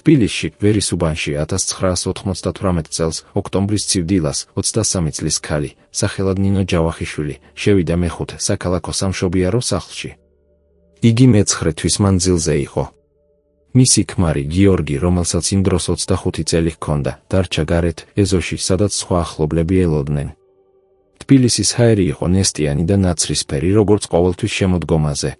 თბილისში, ვერის უბანში 1998 წელს, ოქტომბრის ცივდილას, 23 წლის ქალი, სახელად ნინო ჯავახიშვილი, შევიდა მეხუთე საქალაქო სამშობიარო სახლში. იგი მე-9 თვის მანძილზე იყო. მისი ქმარი გიორგი, რომელსაც იმ დროს 25 წელი ჰქონდა, დარჩა გარეთ, ეზოში, სადაც სხვა ახლობლები ელოდნენ. თბილისის ჰაერი იყო ნესტიანი და ნაცრისფერი, როგორც ყოველთვის შემოდგომაზე.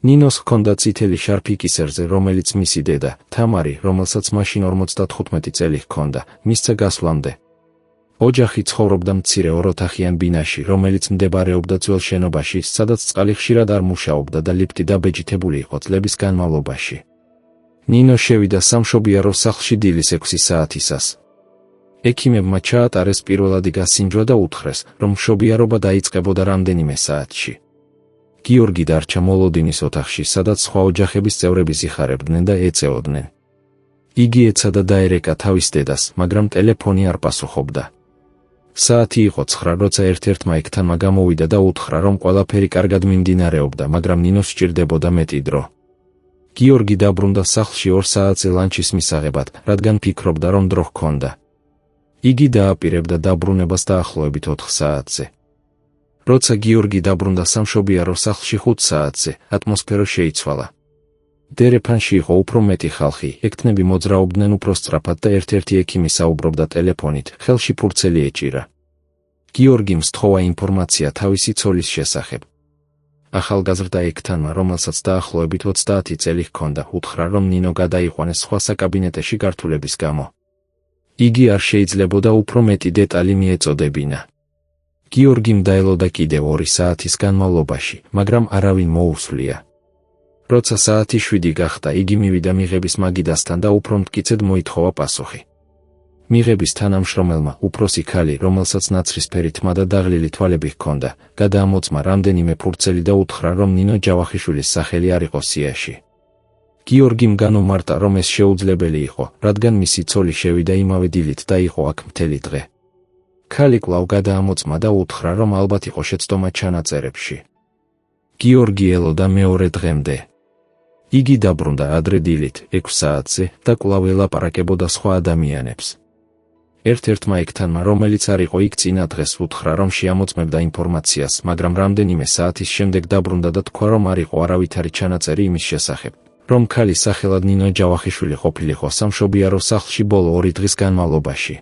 ნინოს ჰქონდა წითელი შარფი კისერზე, რომელიც მისი დედა, თამარი, რომელსაც მაშინ 55 წელი ჰქონდა, მისცა გასვლამდე. ოჯახი ცხოვრობდა მცირე ოროთახიან ბინაში, რომელიც მდებარეობდა ძველ შენობაში, სადაც წყალი ხშირად არ მუშაობდა და ლიფტი დაბეჯითებული იყო წლების განმავლობაში. ნინო შევიდა სამშობიარო სახლში დილის 6 საათისას. ექიმებმა ჩაატარეს პირველადი გასინჯვა და უთხრეს, რომ მშობიარობა დაიწყებოდა რამდენიმე საათში. გიორგი დარჩა მოლოდინის ოთახში, სადაც სხვა ოჯახების წევრები ზიხარებდნენ და ეწეოდნენ. იგი ეცადა დაერეკა თავის დედას, მაგრამ ტელეფონი არ პასუხობდა. საათი იყო 9, როცა ერთ-ერთმა ექთანმა გამოვიდა და უთხრა, რომ ყველაფერი კარგად მიმდინარეობდა, მაგრამ ნინოს სჭირდებოდა მეტი დრო. გიორგი დაბრუნდა სახლში 2 საათზე ლანჩის მისაღებად, რადგან ფიქრობდა, რომ დრო ჰქონდა. იგი დააპირებდა დაბრუნებას დაახლოებით 4 საათზე. როცა გიორგი დაბრუნდა სამშობიარო სახლში 5 საათზე, ატმოსფერო შეიცვალა. დერეფანში იყო უფრო მეტი ხალხი, ექთნები მოძრაობდნენ უფრო სწრაფად და ერთ-ერთი ექიმი საუბრობდა ტელეფონით, ხელში ფურცელი ეჭირა. გიორგიმ სთხოვა ინფორმაცია თავისი ცოლის შესახებ. ახალგაზრდა ექთანმა, რომელსაც დაახლოებით 30 წელი ჰქონდა, უთხრა, რომ ნინო გადაიყვანეს სხვა საკაბინეტში გართულების გამო. იგი არ შეიძლებოდა უფრო მეტი დეტალი მიეწოდებინა. გიორგიმ დაელოდა კიდევ 2 საათის განმავლობაში, მაგრამ არავინ მოუსვლია. როცა საათი 7 გახდა, იგი მივიდა მიღების მაგიდასთან და უფრო მტკიცედ მოითხოვა პასუხი. მიღების თანამშრომელმა, უფროსი ქალი, რომელსაც ნაცრისფერი თმა და დაღლილი თვალები ჰქონდა, გადაამოწმა რამდენიმე ფურცელი და უთხრა, რომ ნინო ჯავახიშვილის სახელი არ იყო სიაში. გიორგიმ განუმარტა, რომ ეს შეუძლებელი იყო, რადგან მისი ცოლი შევიდა იმავე დილით და იყო აქ მთელი დღე. ქალი კვლავ გადაამოწმა და უთხრა, რომ ალბათ იყო შეცდომა ჩანაწერებში. გიორგი ელოდა მეორე დღემდე. იგი დაბრუნდა ადრე დილით, 6 საათზე და კვლავ ელაპარაკებოდა სხვა ადამიანებს. ერთ-ერთმა ექთანმა, რომელიც არ იყო იქ წინა დღეს, უთხრა, რომ შეამოწმებდა ინფორმაციას, მაგრამ რამდენიმე საათის შემდეგ დაბრუნდა და თქვა, რომ არ იყო არავითარი ჩანაწერი იმის შესახებ, რომ ქალი სახელად ნინო ჯავახიშვილი ყოფილიყო სამშობიარო სახლში ბოლო 2 დღის განმავლობაში.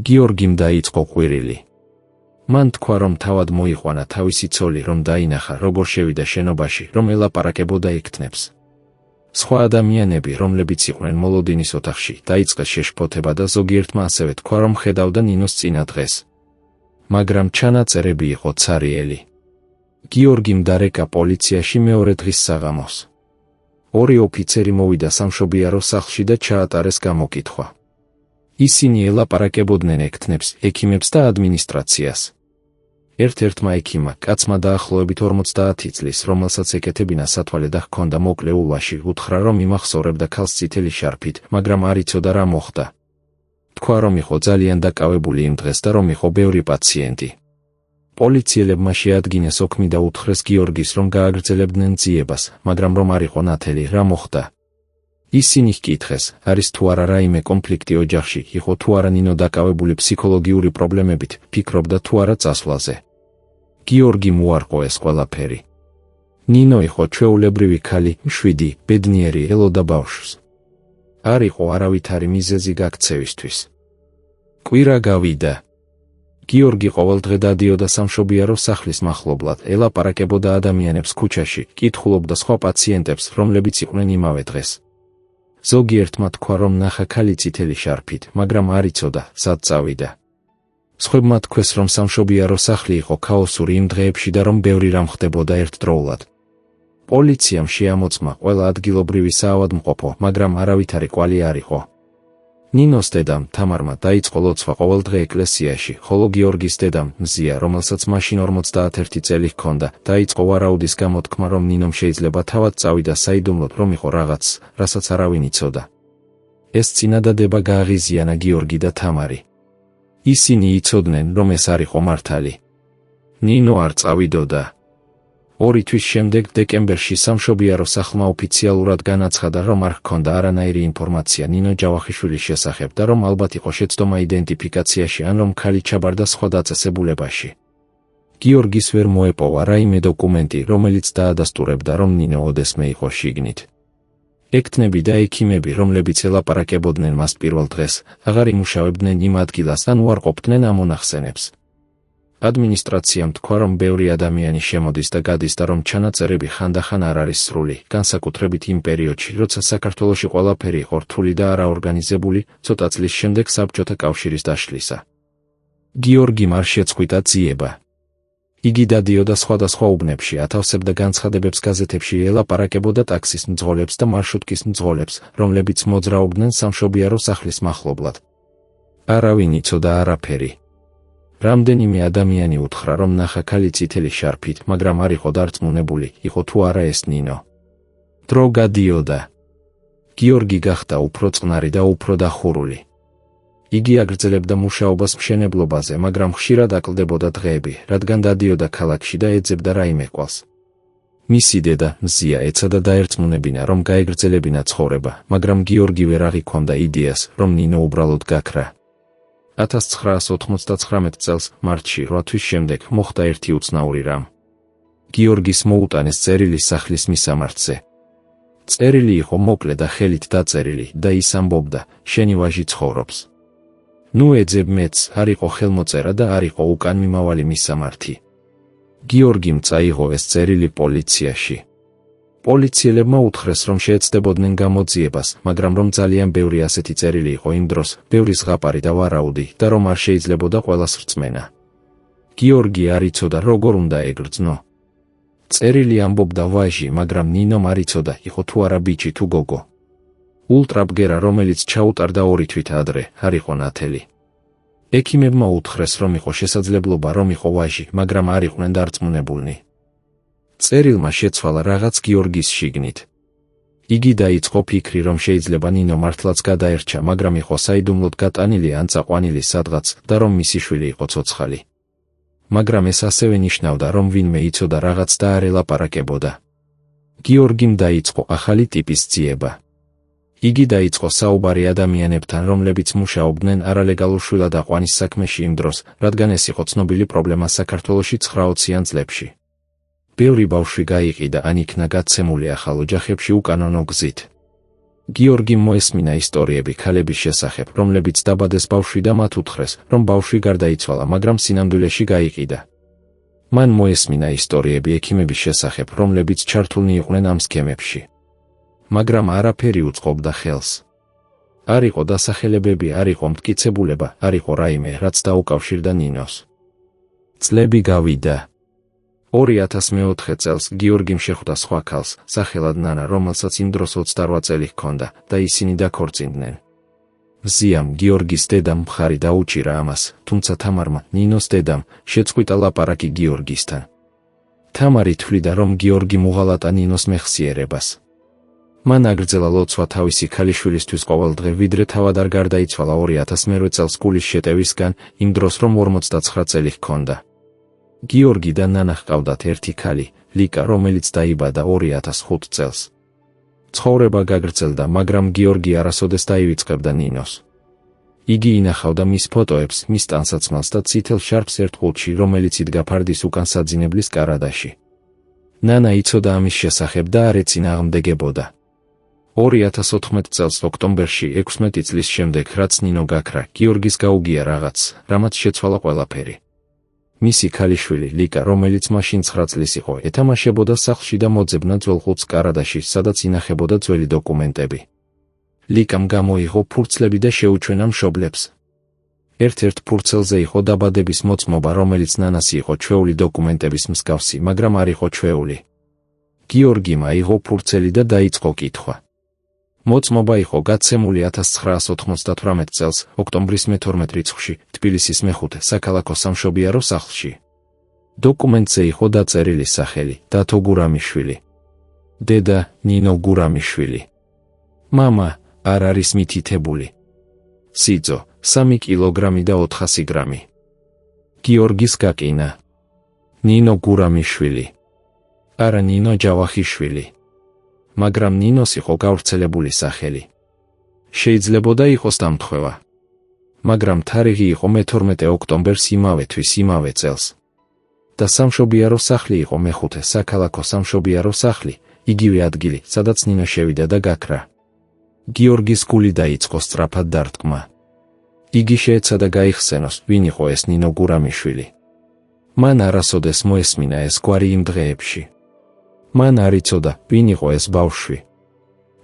გიორგიმ დაიწყო ყვირილი. მან თქვა, რომ თავად მოიყვანა თავისი ცოლი, რომ დაინახა, როგორ შევიდა შენობაში, რომ ელაპარაკებოდა ექთნებს. სხვა ადამიანები, რომლებიც იყვნენ მოლოდინის ოთახში, დაიწყეს შეშფოთება და ზოგიერთმა ასევე თქვა, რომ ხედავდა ნინოს წინა დღეს. მაგრამ ჩანაწერები იყო ცარიელი. გიორგიმ დარეკა პოლიციაში მეორე დღის საღამოს. 2 ოფიცერი მოვიდა სამშობიარო სახლში და ჩაატარეს გამოკითხვა. ისინი ელაპარაკებოდნენ ექთნებს, ექიმებს და ადმინისტრაციას. ერთ-ერთმა ექიმმა, კაცმა დაახლოებით 50 წლის, რომელსაც ეკეთებინა სათვალე და ჰქონდა მოკლე ულვაში, უთხრა, რომ იმახსოვრებდა ქალს წითელი შარფით, მაგრამ არ იცოდა რა მოხდა. თქვა, რომ იყო ძალიან დაკავებული იმ დღეს და რომ იყო ბევრი პაციენტი. პოლიციელებმა შეადგინეს ოქმი და უთხრეს გიორგის, რომ გააგრძელებდნენ ძიებას, მაგრამ რომ არ იყო ნათელი, რა მოხდა. ისინი ჰკითხეს, არის თუ არა რაიმე კონფლიქტი ოჯახში, იყო თუ არა ნინო დაკავებული ფსიქოლოგიური პრობლემებით, ფიქრობდა თუ არა წასვლაზე. გიორგიმ უარყო ეს ყველაფერი. ნინო იყო ჩვეულებრივი ქალი, მშვიდი, ბედნიერი, ელოდა ბავშვს. არ იყო არავითარი მიზეზი გაქცევისთვის. კვირა გავიდა. გიორგი ყოველდღე დადიოდა სამშობიარო სახლის მახლობლად, ელაპარაკებოდა ადამიანებს ქუჩაში, კითხულობდა სხვა პაციენტებს, რომლებიც იყვნენ იმავე დღეს. ზოგიერთმა თქვა, რომ ნახა ქალი წითელი შარფით, მაგრამ არ იცოდა, სად წავიდა. სხვებმა თქვეს, რომ სამშობიარო სახლი იყო ქაოსური იმ დღეებში და რომ ბევრი რამ ხდებოდა ერთდროულად. პოლიციამ შეამოწმა ყველა ადგილობრივი საავადმყოფო, მაგრამ არავითარი კვალი არ იყო. ნინოს დედამ, თამარმა, დაიწყო ლოცვა ყოველდღე ეკლესიაში, ხოლო გიორგის დედამ, მზია, რომელსაც მაშინ 51 წელი ჰქონდა, დაიწყო ვარაუდის გამოთქმა, რომ ნინომ შეიძლება თავად წავიდა საიდუმლოდ, რომ იყო რაღაც, რასაც არავინ იცოდა. ეს წინადადება გააღიზიანა გიორგი და თამარი. ისინი იცოდნენ, რომ ეს არ იყო მართალი. ნინო არ წავიდოდა. 2 თვის შემდეგ დეკემბერში სამშობიარო სახლმა ოფიციალურად განაცხადა, რომ არ ჰქონდა არანაირი ინფორმაცია ნინო ჯავახიშვილის შესახებ და რომ ალბათ იყო შეცდომა იდენტიფიკაციაში ან რომ ქალი ჩაბარდა სხვა დაწესებულებაში. გიორგის ვერ მოეპოვა რაიმე დოკუმენტი, რომელიც დაადასტურებდა, რომ ნინო ოდესმე იყო შიგნით. ექთნები და ექიმები, რომლებიც ელაპარაკებოდნენ მას პირველ დღეს, აღარ იმუშავებდნენ იმ ადგილას ან უარყოფდნენ ამ მონახსენებს. ადმინისტრაციამ თქვა, რომ ბევრი ადამიანი შემოდის და გადის და რომ ჩანაწერები ხანდახან არ არის სრული, განსაკუთრებით იმ პერიოდში, როცა საქართველოში ყველაფერი იყო რთული და არაორგანიზებული, ცოტა წლის შემდეგ საბჭოთა კავშირის დაშლისა. გიორგიმ არ შეწყვიტა ძიება. იგი დადიოდა სხვადასხვა უბნებში, ათავსებდა განცხადებებს გაზეთებში, ელაპარაკებოდა ტაქსის მძღოლებს და მარშრუტკის მძღოლებს, რომლებიც მოძრაობდნენ სამშობიარო სახლის მახლობლად. არავინ იცოდა არაფერი. რამდენიმე ადამიანი უთხრა, რომ ნახა ქალი წითელი შარფით, მაგრამ არ იყო დარწმუნებული, იყო თუ არა ეს ნინო. დრო გადიოდა. გიორგი გახდა უფრო წყნარი და უფრო დახურული. იგი აგრძელებდა მუშაობას მშენებლობაზე, მაგრამ ხშირად აკლდებოდა დღეები, რადგან დადიოდა ქალაქში და ეძებდა რაიმე კვალს. მისი დედა, მზია, ეცადა დაერწმუნებინა, რომ გაეგრძელებინა ცხოვრება, მაგრამ გიორგი ვერ აღიქონდა იდეას, რომ ნინო უბრალოდ გაქრა. 1999 წელს, მარტში, 8 თვის შემდეგ, მოხდა ერთი უცნაური რამ. გიორგის მოუტანეს წერილი სახლის მისამართზე. წერილი იყო მოკლე და ხელით დაწერილი და ის ამბობდა, შენი ვაჟი ცხოვრობს. ნუ ეძებ მეც, არ იყო ხელმოწერა და არ იყო უკან მიმავალი მისამართი. გიორგიმ წაიღო ეს წერილი პოლიციაში. პოლიციელებმა უთხრეს, რომ შეეცდებოდნენ გამოძიებას, მაგრამ რომ ძალიან ბევრი ასეთი წერილი იყო იმ დროს, ბევრი ზღაპარი და ვარაუდი და რომ არ შეიძლებოდა ყველას რწმენა. გიორგი არ იცოდა, როგორ უნდა ეგრძნო. წერილი ამბობდა ვაჟი, მაგრამ ნინომ არ იცოდა, იყო თუ არა ბიჭი თუ გოგო. ულტრაბგერა, რომელიც ჩაუტარდა 2 თვით ადრე, არ იყო ნათელი. ექიმებმა უთხრეს, რომ იყო შესაძლებლობა, რომ იყო ვაჟი, მაგრამ არ იყვნენ დარწმუნებულნი. წერილმა შეცვალა რაღაც გიორგის შიგნით. იგი დაიწყო ფიქრი, რომ შეიძლება ნინო მართლაც გადაერჩა, მაგრამ იყო საიდუმლოდ გატანილი ან წაყვანილი სადღაც და რომ მისი შვილი იყო ცოცხალი. მაგრამ ეს ასევე ნიშნავდა, რომ ვინმე იცოდა რაღაც და არ ელაპარაკებოდა. გიორგიმ დაიწყო ახალი ტიპის ძიება. იგი დაიწყო საუბარი ადამიანებთან, რომლებიც მუშაობდნენ არალეგალურ შვილადაყვანის საქმეში იმ დროს, რადგან ეს იყო ცნობილი პრობლემა საქართველოში 90-იან წლებში. ბევრი ბავშვი გაიყიდა ან იქნა გაცემული ახალ ოჯახებში უკანონო გზით. გიორგიმ მოესმინა ისტორიები ქალების შესახებ, რომლებიც დაბადეს ბავშვი და მათ უთხრეს, რომ ბავშვი გარდაიცვალა, მაგრამ სინამდვილეში გაიყიდა. მან მოესმინა ისტორიები ექიმების შესახებ, რომლებიც ჩართულნი იყვნენ ამ სქემებში. მაგრამ არაფერი უწყობდა ხელს. არ იყო დასახელებები, არ იყო მტკიცებულება, არ იყო რაიმე, რაც დაუკავშირდა ნინოს. წლები გავიდა. 2004 წელს გიორგიმ შეხვდა სხვა ქალს, სახელად ნანა, რომელსაც იმ დროს 28 წელი ჰქონდა და ისინი დაქორწინდნენ. მზიამ, გიორგის დედამ მხარი დაუჭირა ამას, თუმცა თამარმა, ნინოს დედამ, შეწყვიტა ლაპარაკი გიორგისთან. თამარი თვლიდა, რომ გიორგიმ უღალატა ნინოს მეხსიერებას. მან აგრძელა ლოცვა თავისი ქალიშვილისთვის ყოველდღე, ვიდრე თავად არ გარდაიცვალა 2002 წელს გულის შეტევისგან, იმ დროს რომ 49 წელი ჰქონდა. გიორგი და ნანა ჰყავდათ ერთი ქალი, ლიკა, რომელიც დაიბადა 2005 წელს. ცხოვრება გაგრძელდა, მაგრამ გიორგი არასოდეს დაივიწყებდა ნინოს. იგი ინახავდა მის ფოტოებს, მის ტანსაცმელს და წითელ შარფს ერთ ყუთში, რომელიც იდგა ფარდის უკან საძინებლის კარადაში. ნანა იცოდა ამის შესახებ და არ ეწინააღმდეგებოდა. 2014 წელს ოქტომბერში, 16 წლის შემდეგ, რაც ნინო გაქრა, გიორგის გაუგია რაღაც, რამაც შეცვალა ყველაფერი. მისი ქალიშვილი ლიკა, რომელიც მაშინ 9 წლის იყო, ეთამაშებოდა სახლში და მოძებნა ძველ ყუთს კარადაში, სადაც ინახებოდა ძველი დოკუმენტები. ლიკამ გამოიღო ფურცლები და შეუჩვენა მშობლებს. ერთ-ერთ ფურცელზე იყო დაბადების მოწმობა, რომელიც ნანასი იყო ჩვეული დოკუმენტების მსგავსი, მაგრამ არ იყო ჩვეული. გიორგიმ აიღო ფურცელი და დაიწყო კითხვა. მოწმობა იყო გაცემული 1998 წელს, ოქტომბრის 12 რიცხვში, თბილისის მეხუთე საქალაქო სამშობიარო სახლში. დოკუმენტზე იყო დაწერილი სახელი, დათო გურამიშვილი. დედა, ნინო გურამიშვილი. მამა, არ არის მითითებული. სიძო, 3 კილოგრამი და 400 გრამი. გიორგის გაყინა. ნინო გურამიშვილი. არა ნინო ჯავახიშვილი. მაგრამ ნინოს იყო გავრცელებული სახელი. შეიძლებოდა იყოს დამთხვევა. მაგრამ თარიღი იყო მე-12 ოქტომბერს იმავე თვის იმავე წელს. და სამშობიარო სახლი იყო მე-5 საქალაქო სამშობიარო სახლი, იგივე ადგილი, სადაც ნინო შევიდა და გაქრა. გიორგის გული დაიწყო სწრაფად დარტყმა. იგი შეეცადა გაიხსენოს, ვინ იყო ეს ნინო გურამიშვილი. მან არასოდეს მოესმინა ეს გვარი იმ დღეებში. მან არ იცოდა, ვინ იყო ეს ბავშვი.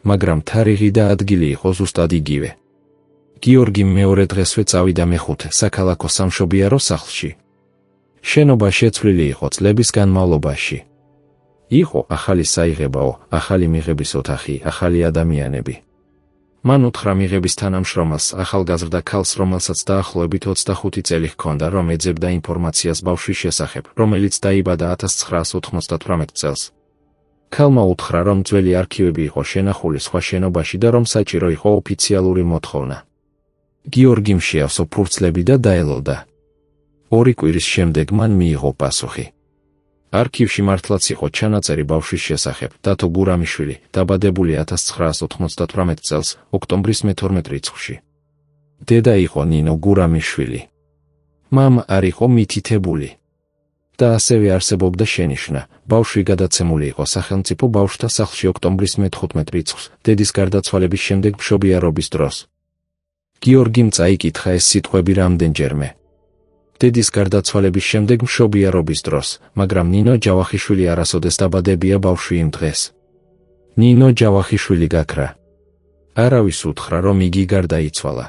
მაგრამ თარიღი და ადგილი იყო ზუსტად იგივე. გიორგი მეორე დღესვე წავიდა მე-5 საქალაქო სამშობიარო სახლში. შენობა შეცვლილი იყო წლების განმავლობაში. იყო ახალი საიღებაო, ახალი მიღების ოთახი, ახალი ადამიანები. მან უთხრა მიღების თანამშრომელს, ახალგაზრდა ქალს, რომელსაც დაახლოებით 25 წელი ჰქონდა, რომ ეძებდა ინფორმაციას ბავშვის შესახებ, რომელიც დაიბადა 1998 წელს. ქალმა უთხრა, რომ ძველი არქივები იყო შენახული სხვა შენობაში და რომ საჭირო იყო ოფიციალური მოთხოვნა. გიორგიმ შეავსო ფურცლები და დაელოდა. 2 კვირის შემდეგ მან მიიღო პასუხი. არქივში მართლაც იყო ჩანაწერი ბავშვის შესახებ, დათო გურამიშვილი, დაბადებული 1998 წელს, ოქტომბრის მე-12 რიცხვში. დედა იყო ნინო გურამიშვილი. მამა არ იყო მითითებული. და ასევე არსებობდა შენიშვნა, ბავშვი გადაცემული იყო სახელმწიფო ბავშვთა სახლში ოქტომბრის მე-15 რიცხვს, დედის გარდაცვალების შემდეგ მშობიარობის დროს. გიორგიმ წაიკითხა ეს სიტყვები რამდენჯერმე. დედის გარდაცვალების შემდეგ მშობიარობის დროს, მაგრამ ნინო ჯავახიშვილი არასოდეს დაბადებია ბავშვი იმ დღეს. ნინო ჯავახიშვილი გაქრა. არავის უთხრა, რომ იგი გარდაიცვალა.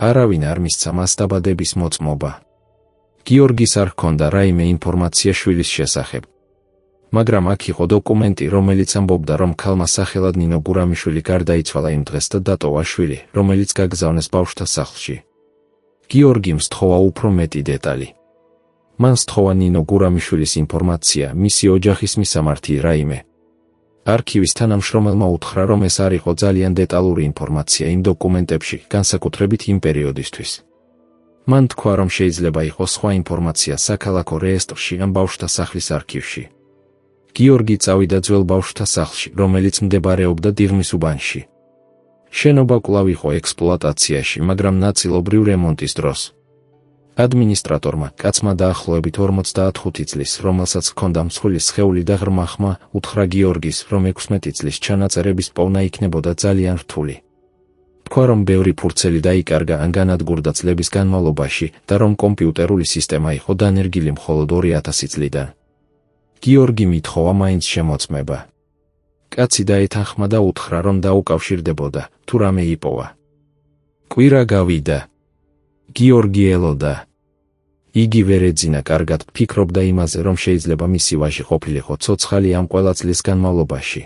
არავინ არ მისცა მას დაბადების მოწმობა. გიორგის არ ჰქონდა რაიმე ინფორმაცია შვილის შესახებ. მაგრამ აქ იყო დოკუმენტი, რომელიც ამბობდა, რომ ქალმა სახელად ნინო გურამიშვილი გარდაიცვალა იმ დღეს და დატოვა შვილი, რომელიც გაგზავნეს ბავშვთა სახლში. გიორგიმ სთხოვა უფრო მეტი დეტალი. მან სთხოვა ნინო გურამიშვილის ინფორმაცია, მისი ოჯახის მისამართი რაიმე. არქივის თანამშრომელმა უთხრა, რომ ეს არ იყო ძალიან დეტალური ინფორმაცია იმ დოკუმენტებში, განსაკუთრებით იმ პერიოდისთვის. მან თქვა, რომ შეიძლება იყოს სხვა ინფორმაცია საქალაქო რეესტრში ან ბავშვთა სახლის არქივში. გიორგი წავიდა ძველ ბავშვთა სახლში, რომელიც მდებარეობდა დიღმის უბანში. შენობა კვლავ იყო ექსპლუატაციაში, მაგრამ ნაწილობრივ რემონტის დროს. ადმინისტრატორმა, კაცმა დაახლოებით 55 წლის, რომელსაც ჰქონდა მსხვილი სხეული და ღრმა ხმა, უთხრა გიორგის, რომ 16 წლის ჩანაწერების პოვნა იქნებოდა ძალიან რთული. თქვა, რომ ბევრი ფურცელი დაიკარგა ან განადგურდა წლების განმავლობაში და რომ კომპიუტერული სისტემა იყო დანერგილი მხოლოდ 2000 წლიდან. გიორგი მითხოვა მაინც შემოწმება. კაცი დაეთანხმა და უთხრა, რომ დაუკავშირდებოდა, თუ რამე იპოვა. კვირა გავიდა. გიორგი ელოდა. იგი ვერ ეძინა კარგად, ფიქრობდა იმაზე, რომ შეიძლება მისი ვაჟი ყოფილიყო ცოცხალი ამ ყველა წლის განმავლობაში.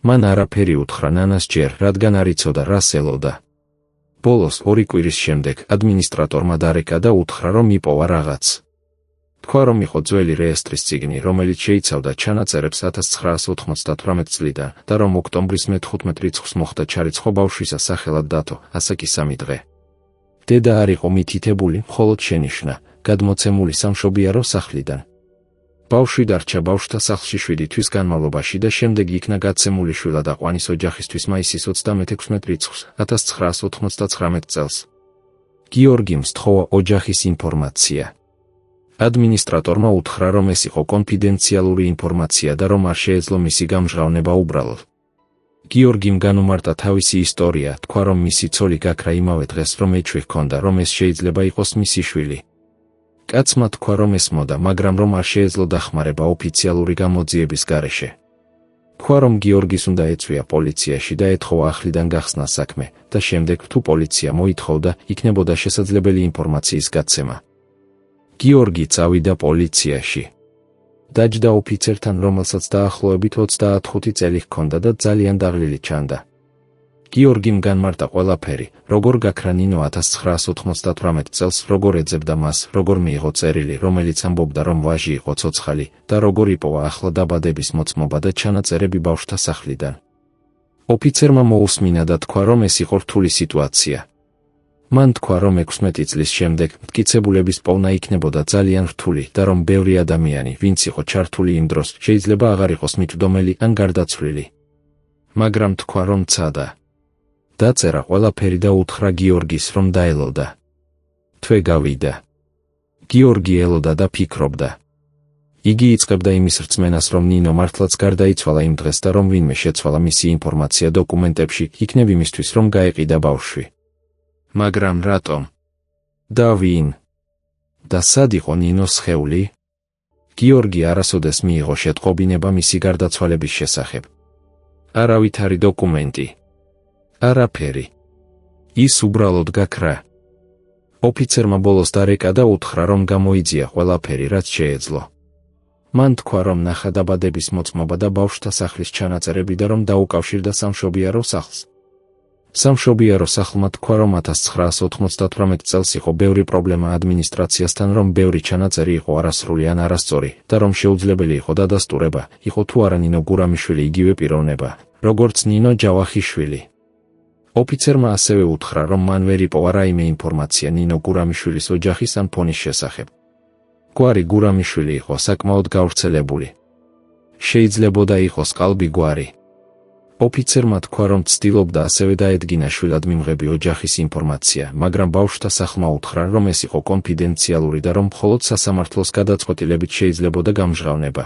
მან არაფერი უთხრა ნანას ჯერ, რადგან არ იცოდა რას ელოდა. ბოლოს 2 კვირის შემდეგ ადმინისტრატორმა დარეკა და უთხრა, რომ იპოვა რაღაც. თქვა, რომ იყო ძველი რეესტრის წიგნი, რომელიც შეიცავდა ჩანაწერებს 1998 წლიდან და რომ ოქტომბრის მე-15 რიცხვს მოხდა ჩარიცხვა ბავშვისა სახელად დათო, ასე კი 3 დღე. დედა არ იყო მითითებული, მხოლოდ შენიშვნა, გადმოცემული სამშობიარო სახლიდან. ბავშვი დარჩა ბავშვთა სახლში 7 თვის განმავლობაში და შემდეგ იქნა გაცემული შვილად აყვანის ოჯახისთვის მაისის 36 რიცხვს, 1999 წელს. გიორგიმ სთხოვა ოჯახის ინფორმაცია. ადმინისტრატორმა უთხრა, რომ ეს იყო კონფიდენციალური ინფორმაცია და რომ არ შეეძლო მისი გამჟღავნება უბრალოდ. გიორგიმ განუმარტა თავისი ისტორია, თქვა, რომ მისი ცოლი გაქრა იმავე დღეს, რომ ეჭვი ჰქონდა, რომ ეს შეიძლება იყოს მისი შვილი. კაცმა თქვა, რომ ესმოდა, მაგრამ რომ არ შეეძლო დახმარება ოფიციალური გამოძიების გარეშე. თქვა, რომ გიორგის უნდა ეწვია პოლიციაში და ეთხოვა ახლიდან გახსნა საქმე და შემდეგ თუ პოლიცია მოითხოვდა, იქნებოდა შესაძლებელი ინფორმაციის გაცემა. გიორგი წავიდა პოლიციაში. დაჯდა ოფიცერთან, რომელსაც დაახლოებით 25 წელი ჰქონდა და ძალიან დაღლილი ჩანდა. გიორგიმ განმარტა ყველაფერი, როგორ გაქრა ნინო 1998 წელს, როგორ ეძებდა მას, როგორ მიიღო წერილი, რომელიც ამბობდა, რომ ვაჟი იყო ცოცხალი და როგორ იპოვა ახლა დაბადების მოწმობა და ჩანაწერები ბავშვთა სახლიდან. ოფიცერმა მოусმინა და თქვა, რომ ეს იყო რთული სიტუაცია. მან თქვა, რომ 16 წლის შემდეგ მტკიცებულების პოვნა იქნებოდა ძალიან რთული და რომ ბევრი ადამიანი, ვინც იყო ჩართული იმ დროს, შეიძლება აღარ იყოს მიჯდომელი ან გარდაცვლილი. მაგრამ თქვა, რომ ცადა. დაწერა ყველაფერი და უთხრა გიორგის, რომ დაელოდა. თვე გავიდა. გიორგი ელოდა და ფიქრობდა. იგი იწყებდა იმის რწმენას, რომ ნინო მართლაც გარდაიცვალა იმ დღეს და რომ ვინმე შეცვალა მისი ინფორმაცია დოკუმენტებში, იქნებ იმისთვის, რომ გაეყიდა ბავშვი. მაგრამ რატომ? და ვინ? და სად იყო ნინოს სხეული? გიორგი არასოდეს მიიღო შეტყობინება მისი გარდაცვალების შესახებ. არავითარი დოკუმენტი. არაფერი. ის უბრალოდ გაქრა. ოფიცერმა ბოლოს დარეკა და უთხრა, რომ გამოიძია ყველაფერი, რაც შეეძლო. მან თქვა, რომ ნახა დაბადების მოწმობა და ბავშვთა სახლის ჩანაწერები და რომ დაუკავშირდა სამშობიარო სახლს. სამშობიარო სახლმა თქვა, რომ 1998 წელს იყო ბევრი პრობლემა ადმინისტრაციასთან, რომ ბევრი ჩანაწერი იყო არასრული ან არასწორი და რომ შეუძლებელი იყო დადასტურება, იყო თუ არა ნინო გურამიშვილი იგივე პიროვნება, როგორც ნინო ჯავახიშვილი. ოფიცერმა ასევე უთხრა, რომ მან ვერ იპოვა რაიმე ინფორმაცია ნინო გურამიშვილის ოჯახის ან ფონის შესახებ. გვარი გურამიშვილი იყო საკმაოდ გავრცელებული. შეიძლებოდა იყოს ყალბი გვარი. ოფიცერმა თქვა, რომ ცდილობდა ასევე დაედგინა შვილად მიმღები ოჯახის ინფორმაცია, მაგრამ ბავშვთა სახლმა უთხრა, რომ ეს იყო კონფიდენციალური და რომ მხოლოდ სასამართლოს გადაწყვეტილებით შეიძლებოდა გამჟღავნება.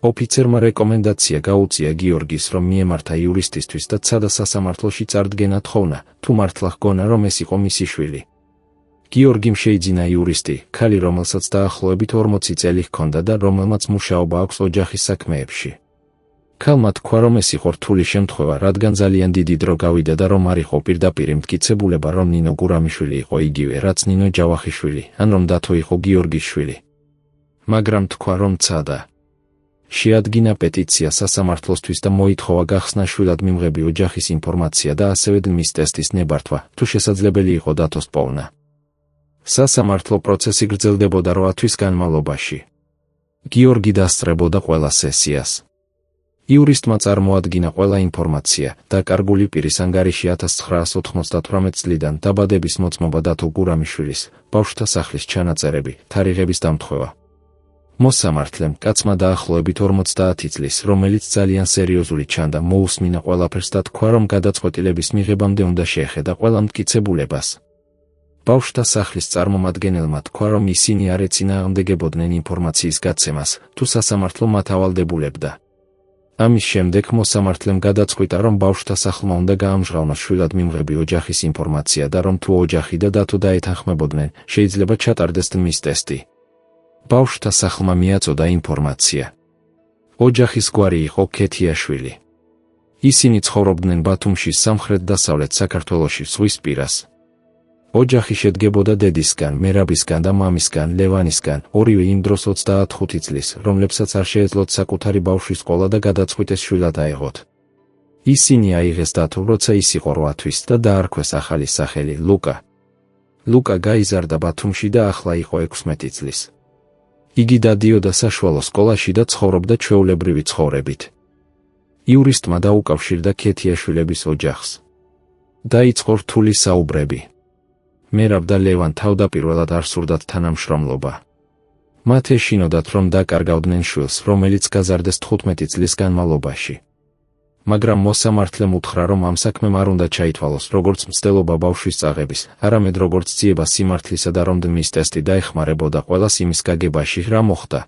ოფიცერმა რეკომენდაცია გაუწია გიორგის, რომ მიემართა იურისტისთვის და ცადა სასამართლოში წარდგენა თხოვნა, თუ მართლა ჰგონა, რომ ეს იყო მისი შვილი. გიორგიმ შეიძინა იურისტი, ქალი, რომელსაც დაახლოებით 40 წელი ჰქონდა და რომელმაც მუშაობა აქვს ოჯახის საქმეებში. ქალმა თქვა, რომ ეს იყო რთული შემთხვევა, რადგან ძალიან დიდი დრო გავიდა და რომ არ იყო პირდაპირ მტკიცებულება, რომ ნინო გურამიშვილი იყო იგივე, რაც ნინო ჯავახიშვილი, ან რომ დათო იყო გიორგის შვილი. მაგრამ თქვა, რომ ცადა. შეადგინა პეტიცია სასამართლოსთვის და მოითხოვა გახსნა შვილად მიმღები ოჯახის ინფორმაცია და ასევე დმის ტესტის ნებართვა, თუ შესაძლებელი იყო დათოს პოვნა. სასამართლო პროცესი გრძელდებოდა 8 თვის განმავლობაში. გიორგი დასწრებოდა ყველა სესიას. იურისტმა წარმოადგინა ყველა ინფორმაცია, დაკარგული პირის ანგარიში 1998 წლიდან, დაბადების მოწმობა დათო გურამიშვილის, ბავშვთა სახლის ჩანაწერები, თარიღების დამტყვევა. მოსამართლემ, კაცმა დაახლოებით 50 წლის, რომელიც ძალიან სერიოზული ჩანდა, მოусმინა ყველაფერს და თქვა, რომ გადაწყვეტილების მიღებამდე უნდა შეეხედა ყველა მტკიცებულებას. ბავშვთა სახლის წარმომადგენელმა თქვა, რომ ისინი არ ეწინააღმდეგებოდნენ ინფორმაციის გაცემას, თუ სასამართლო მათ ავალდებულებდა. ამის შემდეგ მოსამართლემ გადაწყვიტა, რომ ბავშვთა სახლმა უნდა გაამჟღავნოს შვილად მიმღები ოჯახის ინფორმაცია და რომ თუ ოჯახი და დათო დაეთანხმებოდნენ, შეიძლება ჩატარდეს დმის ტესტი. ბავშვთა სახლმა მიაწოდა ინფორმაცია. ოჯახის გვარი იყო ქეთიაშვილი. ისინი ცხოვრობდნენ ბათუმში, სამხრეთ-დასავლეთ საქართველოში, ზღვის პირას. ოჯახი შედგებოდა დედისგან, მერაბისგან და მამისგან, ლევანისგან, ორივე იმ დროს 25 წლის, რომლებსაც არ შეეძლოთ საკუთარი ბავშვის ყოლა და გადაწყვიტეს შვილად აეღოთ. ისინი აიღეს დათო, როცა ის იყო 8 თვის და დაარქვეს ახალი სახელი ლუკა. ლუკა გაიზარდა ბათუმში და ახლა იყო 16 წლის. იგი დადიოდა საშუალო სკოლაში და ცხოვრობდა ჩვეულებრივი ცხოვრებით. იურისტმა დაუკავშირდა ქეთიაშვილების ოჯახს. დაიწყო რთული საუბრები. მერაბ და ლევან თავდაპირველად არ სურდათ თანამშრომლობა. მათ ეშინოდათ, რომ დაკარგავდნენ შვილს, რომელიც გაზარდეს 15 წლის განმავლობაში. მაგრამ მოსამართლემ უთხრა, რომ ამ საქმემ არ უნდა ჩაითვალოს როგორც მცდელობა ბავშვის წაღების, არამედ როგორც ძიება სიმართლისა და რომ დმის ტესტი დაეხმარებოდა ყველას იმის გაგებაში, რა მოხდა.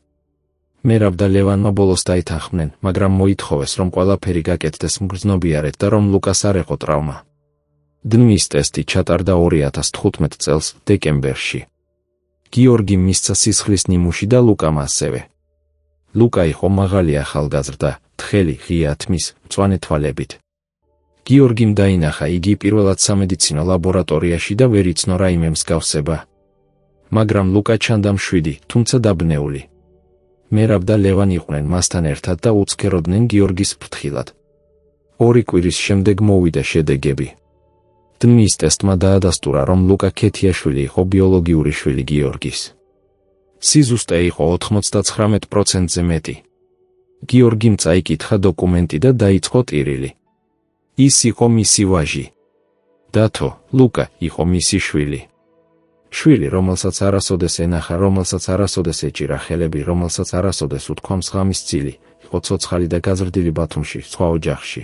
მერაბ და ლევანმა ბოლოს დაეთანხმნენ, მაგრამ მოითხოვეს, რომ ყველაფერი გაკეთდეს მგრძნობიარედ და რომ ლუკას არ ეყო ტრავმა. დმის ტესტი ჩატარდა 2015 წელს, დეკემბერში. გიორგიმ მისცა სისხლის ნიმუში და ლუკამ ასევე. ლუკა იყო მაღალი ახალგაზრდა, თხელი, ღია თმის, მწვანე თვალებით. გიორგიმ დაინახა იგი პირველად სამედიცინო ლაბორატორიაში და ვერ იცნო რაიმე მსგავსება. მაგრამ ლუკა ჩანდა მშვიდი, თუმცა დაბნეული. მერაბ და ლევან იყვნენ მასთან ერთად და უცქეროდნენ გიორგის ფრთხილად. 2 კვირის შემდეგ მოვიდა შედეგები. დმის ტესტმა დაადასტურა, რომ ლუკა ქეთიაშვილი იყო ბიოლოგიური შვილი გიორგის. სიზუსტე იყო 99%-ზე მეტი. გიორგიმ წაიკითხა დოკუმენტი და დაიწყო ტირილი. ის იყო მისი ვაჟი. დათო, ლუკა, იყო მისი შვილი. შვილი, რომელსაც არასოდეს ენახა, რომელსაც არასოდეს ეჭირა ხელები, რომელსაც არასოდეს უთქვა მსხამის წილი, იყო ცოცხალი და გაზრდილი ბათუმში, სხვა ოჯახში.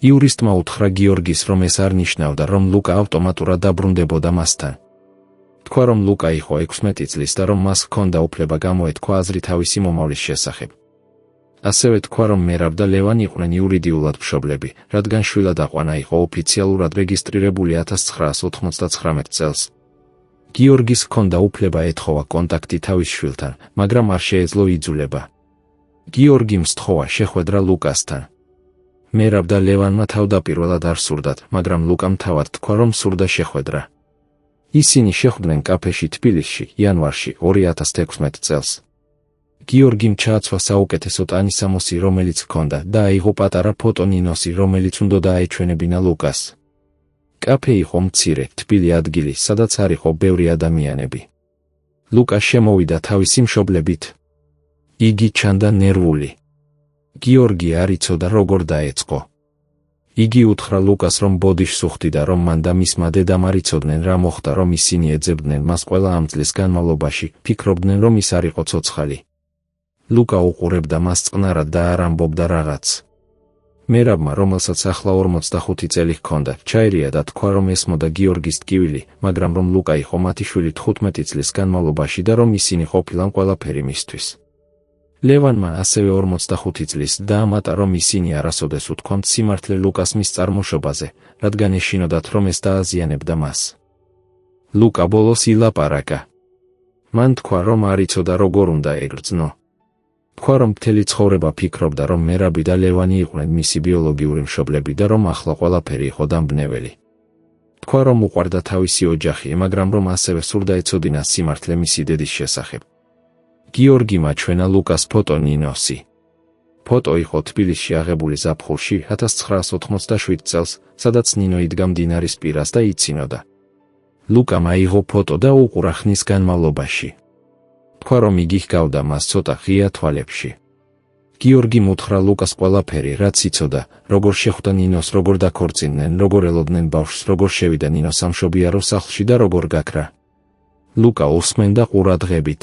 იურისტმა უთხრა გიორგის, რომ ეს არ ნიშნავდა, რომ ლუკა ავტომატურად დაბრუნდებოდა მასთან. თქვა, რომ ლუკა იყო 16 წლის და რომ მას ჰქონდა უფლება გამოეთქვა აზრი თავისი მომავლის შესახებ. ასევე თქვა, რომ მერაბ და ლევან იყვნენ იურიდიულად მშობლები, რადგან შვილად-აყვანა იყო ოფიციალურად რეგისტრირებული 1999 წელს. გიორგის ჰქონდა უფლება ეთხოვა კონტაქტი თავის შვილთან, მაგრამ არ შეეძლო იძულება. გიორგიმ სთხოვა შეხვედრა ლუკასთან. მერაბ და ლევანმა თავდაპირველად არ სურდათ, მაგრამ ლუკამ თავად თქვა, რომ სურდა შეხვედრა. ისინი შეხვდნენ კაფეში თბილისში, იანვარში 2016 წელს. გიორგიმ ჩააცვა საუკეთესო ტანისამოსი, რომელიც ჰქონდა, და აიღო პატარა ფოტო ნინოსი, რომელიც უნდოდა აეჩვენებინა ლუკას. კაფე იყო მცირე, თბილი ადგილი, სადაც არ იყო ბევრი ადამიანები. ლუკა შემოვიდა თავისი მშობლებით. იგი ჩანდა ნერვული. გიორგი არ იცოდა როგორ დაეწყო. იგი უთხრა ლუკას, რომ ბოდიშს უხდიდა, რომ მან და მისმა დედამ არ იცოდნენ რა მოხდა, რომ ისინი ეძებდნენ მას ყველა ამ წლის განმავლობაში, ფიქრობდნენ, რომ ის არ იყო ცოცხალი. ლუკა უყურებდა მას წყნარად და არ ამბობდა რაღაც. მერაბმა, რომელსაც ახლა 45 წელი ჰქონდა, ჩაერია და თქვა, რომ ესმოდა გიორგის ტკივილი, მაგრამ რომ ლუკა იყო მათი შვილი 15 წლის განმავლობაში და რომ ისინი ყოფილან ყველაფერი მისთვის. ლევანმა ასევე 45 წლის დაამატა, რომ ისინი არასოდეს უთქვამთ სიმართლე ლუკას მის წარმოშობაზე, რადგან ეშინოდათ, რომ ეს დააზიანებდა მას. ლუკა ბოლოს ილაპარაკა. მან თქვა, რომ არ იცოდა როგორ უნდა ეგრძნო. თქვა, რომ მთელი ცხოვრება ფიქრობდა, რომ მერაბი და ლევანი იყვნენ მისი ბიოლოგიური მშობლები და რომ ახლა ყველაფერი იყო დამბნეველი. თქვა, რომ უყვარდა თავისი ოჯახი, მაგრამ რომ ასევე სურდა ეცოდინა სიმართლე მისი დედის შესახებ. გიორგიმ აჩვენა ლუკას ფოტო ნინოსი. ფოტო იყო თბილისში აღებული ზაფხულში 1987 წელს, სადაც ნინო იდგა მდინარის პირას და იცინოდა. ლუკამ აიღო ფოტო და უყურა ხნის განმავლობაში. თქვა, რომ იგი ჰგავდა მას ცოტა ღია თვალებში. გიორგიმ უთხრა ლუკას ყველაფერი, რაც იცოდა, როგორ შეხვდა ნინოს, როგორ დაქორწინდნენ, როგორ ელოდნენ ბავშვს, როგორ შევიდა ნინო სამშობიარო სახლში და როგორ გაქრა. ლუკა უსმენდა ყურადღებით.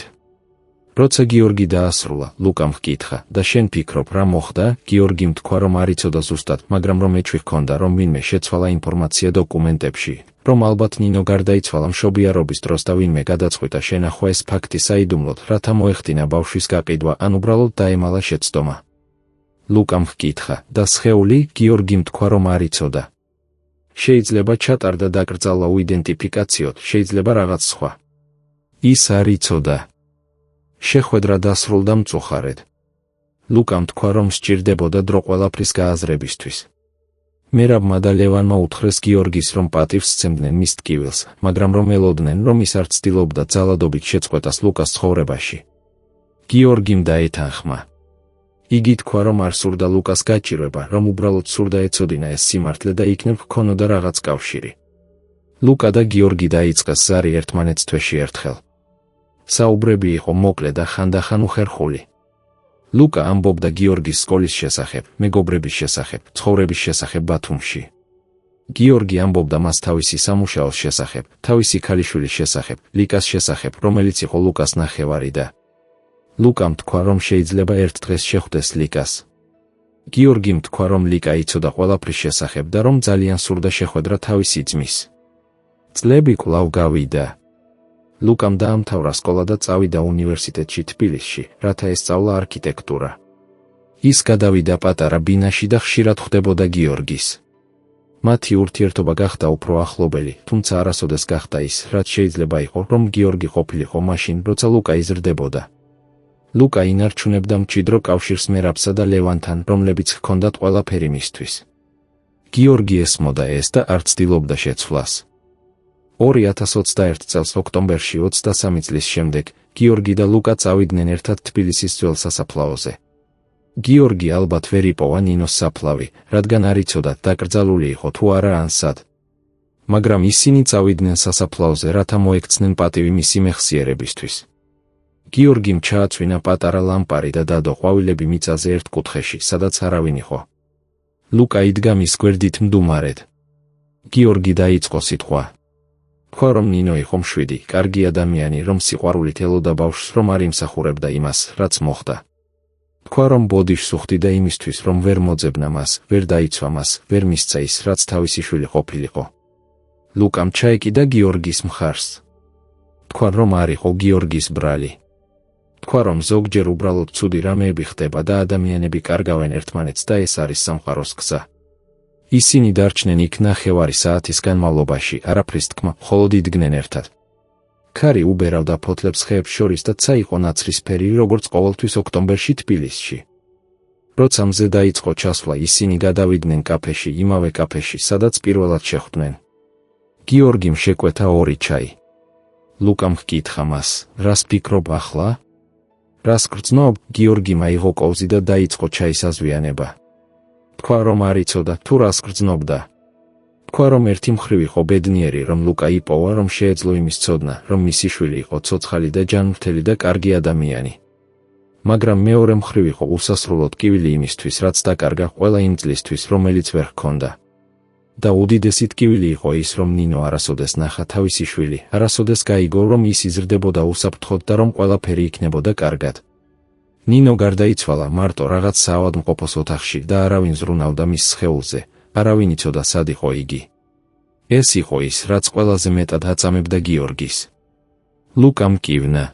როცა გიორგი დაასრულა, ლუკამ ჰკითხა, და შენ ფიქრობ რა მოხდა? გიორგიმ თქვა, რომ არ იცოდა ზუსტად, მაგრამ რომ ეჭვი ჰქონდა, რომ ვინმე შეცვალა ინფორმაცია დოკუმენტებში, რომ ალბათ ნინო გარდაიცვალა მშობიარობის დროს და ვინმე გადაწყვიტა შენახვა ეს ფაქტი საიდუმლოდ, რათა მოეხდინა ბავშვის გაყიდვა ან უბრალოდ დაემალა შეცდომა. ლუკამ ჰკითხა, და სხეული? გიორგიმ თქვა, რომ არ იცოდა. შეიძლება ჩატარდა დაკრძალვა უიდენტიფიკაციოდ, შეიძლება რაღაც სხვა. ის არ იცოდა. შეხვედრა დასრულდა მწუხარედ. ლუკამ თქვა, რომ სჭირდებოდა დრო ყველაფრის გააზრებისთვის. მერაბმა და ლევანმა უთხრეს გიორგის, რომ პატივს სცემდნენ მის ტკივილს, მაგრამ რომ ელოდნენ, რომ ის არ ცდილობდა ძალადობით შეწყვეტას ლუკას ცხოვრებაში. გიორგიმ დაეთანხმა. იგი თქვა, რომ არ სურდა ლუკას გაჭირვება, რომ უბრალოდ სურდა ეცოდინა ეს სიმართლე და იქნებ ჰქონოდა რაღაც კავშირი. ლუკა და გიორგი დაიწყეს ზარი ერთმანეთს თვეში ერთხელ. საუბრები იყო მოკლე და ხანდახან უხერხული. ლუკა ამბობდა გიორგის სკოლის შესახებ, მეგობრების შესახებ, ცხოვრების შესახებ ბათუმში. გიორგი ამბობდა მას თავისი სამუშაოს შესახებ, თავისი ქალიშვილის შესახებ, ლიკას შესახებ, რომელიც იყო ლუკას ნახევარი და ლუკამ თქვა, რომ შეიძლება ერთ დღეს შეხვდეს ლიკას. გიორგიმ თქვა, რომ ლიკა იცოდა ყველაფრის შესახებ და რომ ძალიან სურდა შეხვედრა თავისი ძმის. წლები კვლავ გავიდა. ლუკამ დაამთავრა სკოლა და წავიდა უნივერსიტეტში თბილისში, რათა ესწავლა არქიტექტურა. ის გადავიდა პატარა ბინაში და ხშირად ხვდებოდა გიორგის. მათი ურთიერთობა გახდა უფრო ახლობელი, თუმცა არასოდეს გახდა ის, რაც შეიძლება იყო, რომ გიორგი ყოფილიყო მაშინ, როცა ლუკა იზრდებოდა. ლუკა ინარჩუნებდა მჭიდრო კავშირს მერაბსა და ლევანთან, რომლებიც ჰქონდათ ყველაფერი მისთვის. გიორგი ესმოდა ეს და არ ცდილობდა შეცვლას. 2021 წელს ოქტომბერში 23 წლის შემდეგ, გიორგი და ლუკა წავიდნენ ერთად თბილისის ძველ სასაფლაოზე. გიორგი ალბათ ვერ იპოვა ნინოს საფლავი, რადგან არ იცოდა დაკრძალული იყო თუ არა ან სად. მაგრამ ისინი წავიდნენ სასაფლაოზე, რათა მოექცნენ პატივი მისი მეხსიერებისთვის. გიორგიმ ჩააცვინა პატარა ლამპარი და დადო ყვავილები მიწაზე ერთ კუთხეში, სადაც არავინ იყო. ლუკა იდგა მის გვერდით მდუმარედ. გიორგი დაიწყო სიტყვა. თქვა რომ ნინო იყო მშვიდი, კარგი ადამიანი, რომ სიყვარულით ელოდა ბავშვს, რომ არ იმსახურებდა იმას, რაც მოხდა. თქვა რომ ბოდიშს უხდიდა იმისთვის, რომ ვერ მოძებნა მას, ვერ დაიცვა მას, ვერ მისცა ის, რაც თავისი შვილი ყოფილიყო. ლუკამ ჩაეკიდა გიორგის მხარს. თქვა რომ არ იყო გიორგის ბრალი. თქვა რომ ზოგჯერ უბრალოდ ცუდი რამეები ხდება და ადამიანები კარგავენ ერთმანეთს და ეს არის სამყაროს გზა. ისინი დარჩნენ იქ ნახევარი საათის განმავლობაში, არაფრის თქმა, მხოლოდ იდგნენ ერთად. ქარი უბერავდა ფოთლებს ხეებს შორის და ცა იყო ნაცრისფერი, როგორც ყოველთვის ოქტომბერში თბილისში. როცა მზე დაიწყო ჩასვლა, ისინი გადავიდნენ კაფეში, იმავე კაფეში, სადაც პირველად შეხვდნენ. გიორგიმ შეკვეთა 2 ჩაი. ლუკამ ჰკითხა მას, რას ფიქრობ ახლა? რას გრძნობ? გიორგიმ აიღო კოვზი და დაიწყო ჩაის აზვიანება. თქვა რომ არ იცოდა, თუ რას გრძნობდა. თქვა რომ ერთი მხრივ იყო ბედნიერი, რომ ლუკა იპოვა, რომ შეეძლო იმის ცოდნა, რომ მისი შვილი იყო ცოცხალი და ჯანმრთელი და კარგი ადამიანი. მაგრამ მეორე მხრივ იყო უსასრულოდ ტკივილი იმისთვის, რაც დაკარგა ყველა იმ წლისთვის, რომელიც ვერ ჰქონდა. და უდიდესი ტკივილი იყო ის, რომ ნინო არასოდეს ნახა თავისი შვილი, არასოდეს გაიგო, რომ ის იზრდებოდა უსაფრთხოდ და რომ ყველაფერი იქნებოდა კარგად. ნინო გარდაიცვალა მარტო რაღაც საავადმყოფოს ოთახში და არავინ ზრუნავდა მის სხეულზე, არავინ იცოდა სად იყო იგი. ეს იყო ის, რაც ყველაზე მეტად აწამებდა გიორგის. ლუკამ კივნა.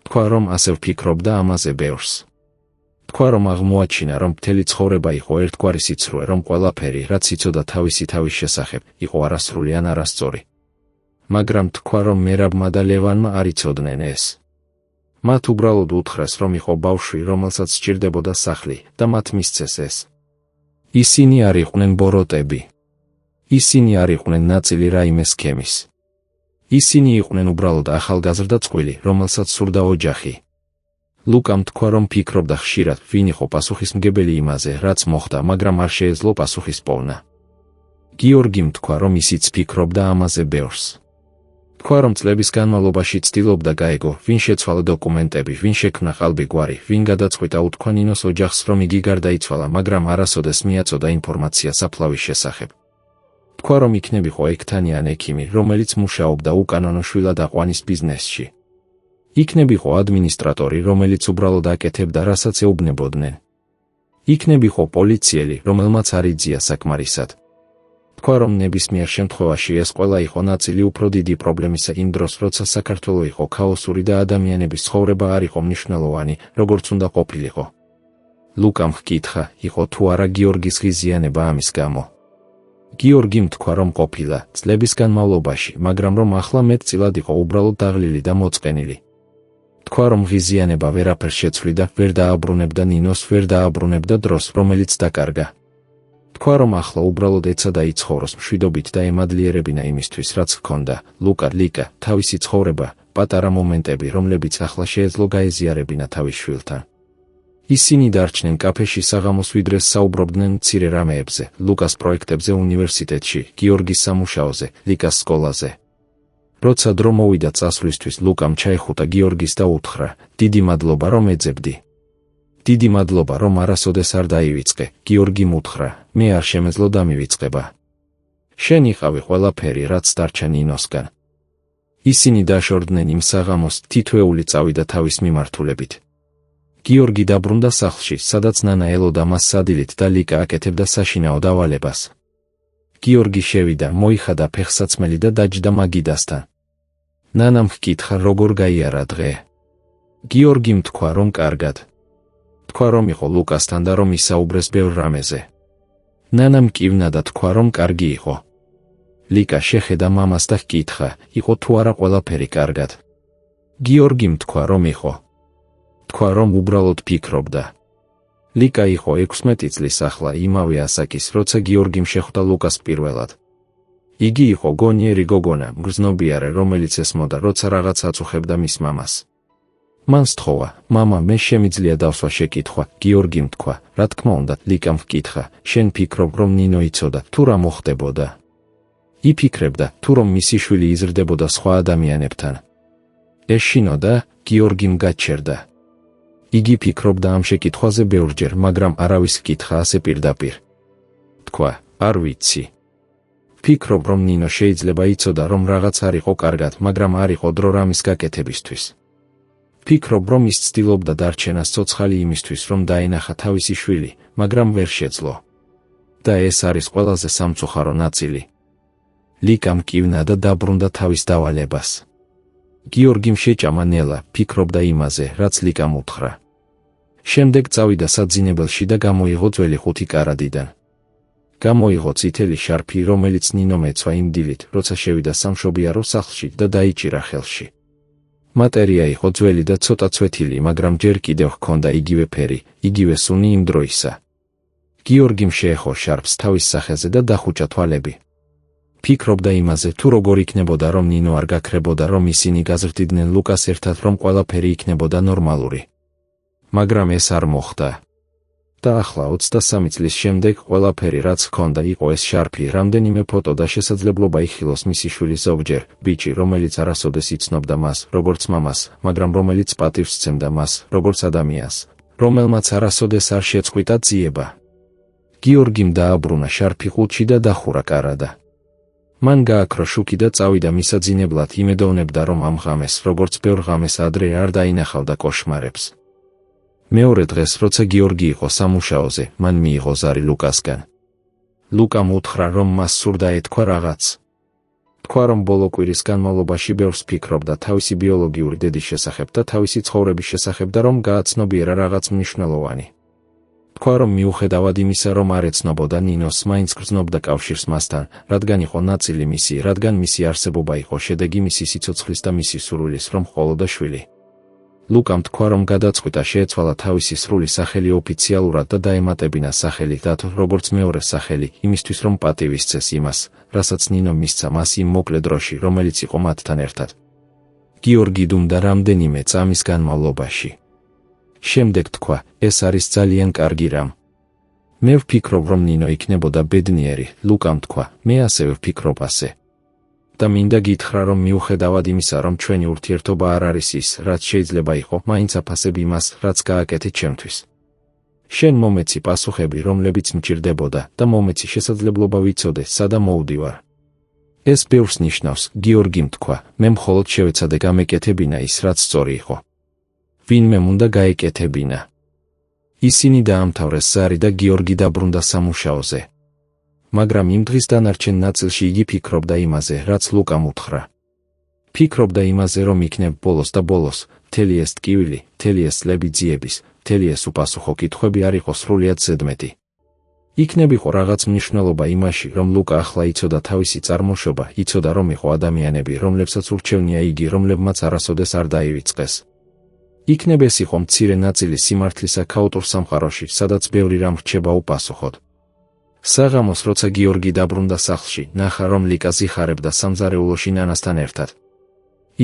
თქვა რომ ასე ვფიქრობდა ამაზე ბევრს. თქვა რომ აღმოაჩინა, რომ მთელი ცხოვრება იყო ერთგვარი სიცრუე, რომ ყველაფერი, რაც იცოდა თავისი თავის შესახებ, იყო არასრული ან არასწორი. მაგრამ თქვა რომ მერაბმა და ლევანმა არ იცოდნენ ეს. მათ უბრალოდ უთხრეს, რომ იყო ბავშვი, რომელსაც სჭირდებოდა სახლი და მათ მისცეს ეს. ისინი არ იყვნენ ბოროტები. ისინი არ იყვნენ ნაწილი რაიმე სქემის. ისინი იყვნენ უბრალოდ ახალგაზრდა წყვილი, რომელსაც სურდა ოჯახი. ლუკამ თქვა რომ ფიქრობდა ხშირად, ვინ იყო პასუხისმგებელი იმაზე, რაც მოხდა, მაგრამ არ შეეძლო პასუხის პოვნა. გიორგიმ თქვა რომ ისიც ფიქრობდა ამაზე ბევრს. თქვა რომ წლების განმავლობაში ცდილობდა გაეგო, ვინ შეცვალა დოკუმენტები, ვინ შექმნა ყალბი გვარი, ვინ გადაწყვიტა უთქვა ნინოს ოჯახს, რომ იგი გარდაიცვალა, მაგრამ არასოდეს მიაწოდა ინფორმაცია საფლავის შესახებ. თქვა რომ იქნებიყო ექთანიან ექიმი, რომელიც მუშაობდა უკანონო შვილადაყვანის ბიზნესში. იქნებიყო ადმინისტრატორი, რომელიც უბრალოდ აკეთებდა, რასაც ეუბნებოდნენ. იქნებიყო პოლიციელი, რომელმაც არ იძია საკმარისად. თქვა რომ ნებისმიერ შემთხვევაში ეს ყველა იყო ნაწილი უფრო დიდი პრობლემისა იმ დროს, როცა საქართველო იყო ქაოსური და ადამიანების ცხოვრება არ იყო მნიშვნელოვანი, როგორც უნდა ყოფილიყო. ლუკამ ჰკითხა, იყო თუ არა გიორგის ღიზიანება ამის გამო. გიორგიმ თქვა რომ ყოფილა წლების განმავლობაში, მაგრამ რომ ახლა მეტწილად იყო უბრალოდ დაღლილი და მოწყენილი. თქვა რომ ღიზიანება ვერაფერს შეცვლიდა, ვერ დააბრუნებდა ნინოს, ვერ დააბრუნებდა დროს, რომელიც დაკარგა. თქვა რომ ახლა უბრალოდ ეცადა იცხოვროს მშვიდობით და ემადლიერებინა იმისთვის, რაც ჰქონდა. ლიკა, თავისი ცხოვრება, პატარა მომენტები, რომლებიც ახლა შეეძლო გაეზიარებინა თავის შვილთან. ისინი დარჩნენ კაფეში საღამოს, ვიდრე საუბრობდნენ მცირე რამეებზე, ლუკას პროექტებზე უნივერსიტეტში, გიორგის სამუშაოზე, ლიკას სკოლაზე. როცა დრო მოვიდა წასვლისთვის, ლუკამ ჩაეხუტა გიორგის და უთხრა, დიდი მადლობა რომ ეძებდი. დიდი მადლობა რომ არასოდეს არ დაივიწყე. გიორგიმ უთხრა, მე არ შემეძლო დამივიწყება. შენ იყავი ყველაფერი, რაც დარჩა ნინოსგან. ისინი დაშორდნენ იმ საღამოს, თითოეული წავიდა თავის მიმართულებით. გიორგი დაბრუნდა სახლში, სადაც ნანა ელოდა მას სადილით და ლიკა აკეთებდა საშინაო დავალებას. გიორგი შევიდა, მოიხადა ფეხსაცმელი და დაჯდა მაგიდასთან. ნანამ ჰკითხა, როგორ გაიარა დღე. გიორგიმ თქვა რომ კარგად. თქვა რომ იყო ლუკასთან და რომ ისაუბრეს ბევრ რამეზე. ნანამ კივნა და თქვა რომ კარგი იყო. ლიკა შეხედა მამას და ჰკითხა, იყო თუ არა ყველაფერი კარგად. გიორგიმ თქვა რომ იყო. თქვა რომ უბრალოდ ფიქრობდა. ლიკა იყო 16 წლის ახლა, იმავე ასაკის, როცა გიორგიმ შეხვდა ლუკას პირველად. იგი იყო გონიერი გოგონა, მგრძნობიარე, რომელიც ესმოდა, როცა რაღაც აწუხებდა მის მამას. მან სთხოვა, მამა, მე შემიძლია დავსვა შეკითხვა. გიორგიმ თქვა, რა თქმა უნდა. ლიკამ ჰკითხა, შენ ფიქრობ რომ ნინო იცოდა, თუ რა მოხდებოდა? იფიქრებდა, თუ რომ მისი შვილი იზრდებოდა სხვა ადამიანებთან. ეშინოდა? გიორგიმ გაჩერდა. იგი ფიქრობდა ამ შეკითხვაზე ბევრჯერ, მაგრამ არავის ჰკითხა ასე პირდაპირ. თქვა, არ ვიცი. ფიქრობ, რომ ნინო შეიძლება იცოდა, რომ რაღაც არ იყო კარგად, მაგრამ არ იყო დრო რამის გაკეთებისთვის. ფიქრობ, რომ ის ცდილობდა დარჩენას ცოცხალი იმისთვის, რომ დაენახა თავისი შვილი, მაგრამ ვერ შეძლო. და ეს არის ყველაზე სამწუხარო ნაწილი. ლიკამ კივნა და დაბრუნდა თავის დავალებას. გიორგიმ შეჭამა ნელა, ფიქრობდა იმაზე, რაც ლიკამ უთხრა. შემდეგ წავიდა საძინებელში და გამოიღო ძველი 5 კარადიდან. გამოიღო წითელი შარფი, რომელიც ნინომ ეცვა იმ დილით, როცა შევიდა სამშობიარო სახლში და დაიჭირა ხელში. მატერია იყო ძველი და ცოტა წვეთილი, მაგრამ ჯერ კიდევ ჰქონდა იგივე ფერი, იგივე სუნი იმ დროისა. გიორგიმ შეეხო შარფს თავის სახეზე და დახუჭა თვალები. ფიქრობდა იმაზე, თუ როგორ იქნებოდა, რომ ნინო არ გაქრებოდა, რომ ისინი გაზრდიდნენ ლუკას ერთად, რომ ყველაფერი იქნებოდა ნორმალური. მაგრამ ეს არ მოხდა. და ახლა 23 წლის შემდეგ ყველაფერი რაც ჰქონდა იყო ეს შარფი, რამდენიმე ფოტო და შესაძლებლობა იხილოს მისი შვილი ზოგჯერ, ბიჭი, რომელიც არასოდეს იცნობდა მას, როგორც მამას, მაგრამ რომელიც პატივს სცემდა მას, როგორც ადამიანს, რომელმაც არასოდეს არ შეწყვიტა ძიება. გიორგიმ დააბრუნა შარფი ყუთში და დახურა კარადა. მან გააქრო შუქი და წავიდა მისაძინებლად, იმედოვნებდა, რომ ამ ღამეს, როგორც ბევრ ღამეს ადრე, არ დაინახავდა კოშმარებს. მეორე დღეს, როცა გიორგი იყო სამუშაოზე, მან მიიღო ზარი ლუკასგან. ლუკამ უთხრა, რომ მას სურდა ეთქვა რაღაც. თქვა, რომ ბოლო კვირის განმავლობაში ბევრს ფიქრობდა თავისი ბიოლოგიური დედის შესახებ და თავისი ცხოვრების შესახებ და რომ გააცნობიერა რაღაც მნიშვნელოვანი. თქვა, რომ მიუხედავად იმისა, რომ არ ეცნობოდა ნინოს, მაინც გრძნობდა კავშირს მასთან, რადგან იყო ნაწილი მისი, რადგან მისი არსებობა იყო შედეგი მისი სიცოცხლის და მისი სურვილის, რომ ჰყოლოდა შვილი. ლუკამ თქვა, რომ გადაწყვიტა შეეცვალა თავისი სრული სახელი ოფიციალურად და დაემატებინა სახელი დათო როგორც მეორე სახელი, იმისთვის რომ პატივი სცეს იმას, რასაც ნინო მისცა მას იმ მოკლე დროში, რომელიც იყო მათთან ერთად. გიორგი დუმდა რამდენიმე წამის განმავლობაში. შემდეგ თქვა, ეს არის ძალიან კარგი რამ. მე ვფიქრობ, რომ ნინო იქნებოდა ბედნიერი, ლუკამ თქვა, მე ასევე ვფიქრობ ასე. და მინდა გითხრა, რომ მიუხედავად იმისა, რომ ჩვენი ურთიერთობა არ არის ის, რაც შეიძლება იყო, მაინც აფასებ იმას, რაც გააკეთე ჩემთვის. შენ მომეცი პასუხები, რომლებიც მჭირდებოდა და მომეცი შესაძლებლობა ვიცოდე, სადა მოვდივარ. ეს ბევრს ნიშნავს, გიორგიმ თქვა, მე მხოლოდ შევეცადე გამეკეთებინა ის, რაც სწორი იყო. ვინმე უნდა გაეკეთებინა. ისინი დაამთავრეს ზარი და გიორგი დაბრუნდა სამუშაოზე. მაგრამ იმ დღის დანარჩენ ნაწილში იგი ფიქრობდა იმაზე, რაც ლუკამ უთხრა. ფიქრობდა იმაზე, რომ იქნებ ბოლოს და ბოლოს, მთელი ეს ტკივილი, მთელი ეს წლები ძიების, მთელი ეს უპასუხო კითხვები არ იყო სრულიად ზედმეტი. იქნებ იყო რაღაც მნიშვნელობა იმაში, რომ ლუკა ახლა იცოდა თავისი წარმოშობა, იცოდა, რომ იყო ადამიანები, რომლებსაც ურჩევნია იგი, რომლებმაც არასოდეს არ დაივიწყეს. იქნებ ეს იყო მცირე ნაწილი სიმართლისა ქაოტურ სამყაროში, სადაც ბევრი რამ რჩება უპასუხოდ. საღამოს, როცა გიორგი დაბრუნდა სახლში, ნახა, რომ ლიკა ზიხარებდა სამზარეულოში ნანასთან ერთად.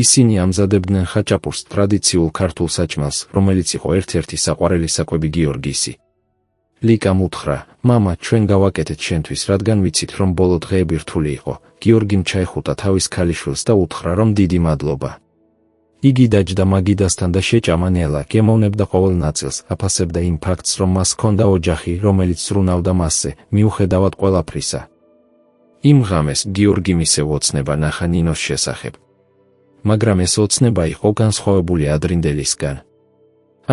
ისინი ამზადებდნენ ხაჭაპურს, ტრადიციულ ქართულ საჭმელს, რომელიც იყო ერთ-ერთი საყვარელი საკვები გიორგისი. ლიკამ უთხრა, მამა, ჩვენ გავაკეთეთ შენთვის, რადგან ვიცით, რომ ბოლო დღეები რთული იყო. გიორგიმ ჩაეხუტა თავის ქალიშვილს და უთხრა, რომ დიდი მადლობა. იგი დაჯდა მაგიდასთან და შეჭამა ნელა, გემოვნებდა ყოველ ნაწილს, აფასებდა იმ ფაქტს, რომ მას ჰქონდა ოჯახი, რომელიც ზრუნავდა მასზე, მიუხედავად ყველაფრისა. იმ ღამეს გიორგიმ ისევ ოცნება ნახა ნინოს შესახებ. მაგრამ ეს ოცნება იყო განსხვავებული ადრინდელისგან.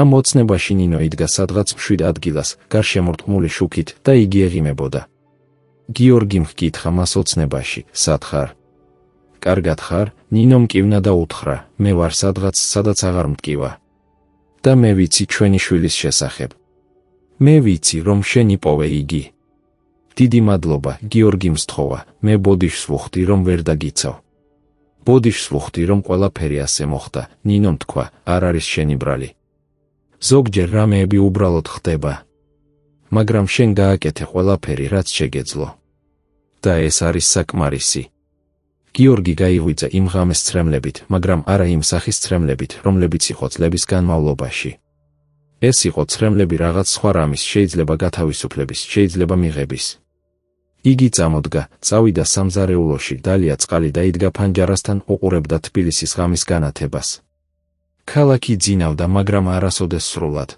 ამ ოცნებაში ნინო იდგა სადღაც მშვიდ ადგილას, გარშემორტყმული შუქით და იგი ეღიმებოდა. გიორგიმ ჰკითხა მას ოცნებაში, სად ხარ? კარგად ხარ? ნინომ მკივნა და უთხრა, მე ვარ სადღაც, სადაც აღარ მტკივა. და მე ვიცი ჩვენი შვილის შესახებ. მე ვიცი, რომ შენ იპოვე იგი. დიდი მადლობა, გიორგიმ სთხოვა, მე ბოდიშს ვუხდი, რომ ვერ დაგიცავ. ბოდიშს ვუხდი, რომ ყველაფერი ასე მოხდა, ნინომ თქვა, არ არის შენი ბრალი. ზოგჯერ რამეები უბრალოდ ხდება. მაგრამ შენ გააკეთე ყველაფერი, რაც შეგეძლო. და ეს არის საკმარისი. გიორგი გაიღვიძა იმ ღამეს ცრემლებით, მაგრამ არა იმ სახის ცრემლებით, რომლებიც იყო წლების განმავლობაში. ეს იყო ცრემლები რაღაც სხვა რამის, შეიძლება გათავისუფლების, შეიძლება მიღების. იგი წამოდგა, წავიდა სამზარეულოში, დალია წყალი და იდგა ფანჯარასთან, უყურებდა თბილისის ღამის განათებას. ქალაქი ძინავდა, მაგრამ არასოდეს სრულად.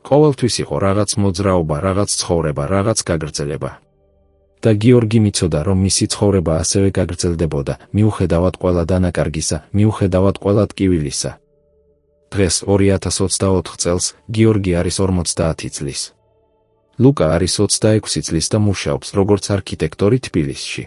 ყოველთვის იყო რაღაც მოძრაობა, რაღაც ცხოვრება, რაღაც გაგრძელება. და გიორგი მიცოდა, რომ მისი ცხოვრება ასევე გაგრძელდებოდა, მიუხედავად ყველა დანაკარგისა, მიუხედავად ყველა ტკივილისა. დღეს 2024 წელს გიორგი არის 50 წლის. ლუკა არის 26 წლის და მუშაობს როგორც არქიტექტორი თბილისში.